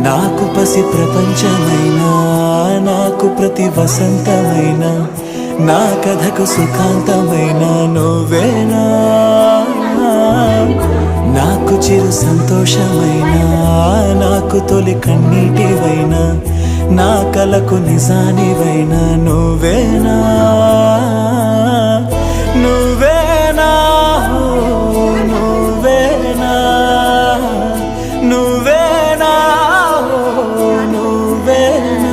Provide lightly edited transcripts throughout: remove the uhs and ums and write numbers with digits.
నాకు పసి ప్రపంచమైనా, నాకు ప్రతి వసంతమైన, నా కథకు సుఖాంతమైన నువ్వేనా. నాకు చిరు సంతోషమైనా, నాకు తొలి కన్నీటివైనా, నా కలకు నిజానివైనా నువ్వేనా. నువ్వేనా నువ్వేనా నువ్వేనా నువ్వేనా.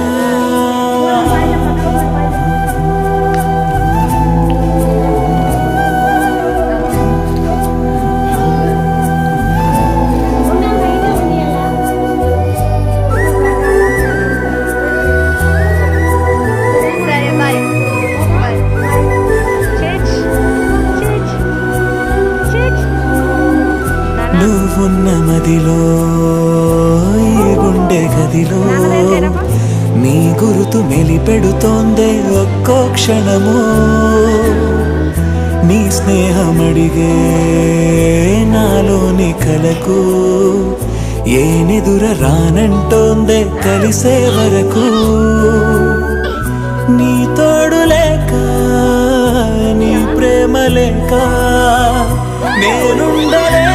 నువ్వున్న మదిలో ఈ గుండె గదిలో నీ గురుతు మెలిపెడుతోందే ఒక్కో క్షణము. నీ స్నేహమడిగే నాలోని కలకు ఏనెదుర రానంటోందే కలిసే వరకు. నీ తోడు లేక, నీ ప్రేమ లేక నేనుండలే.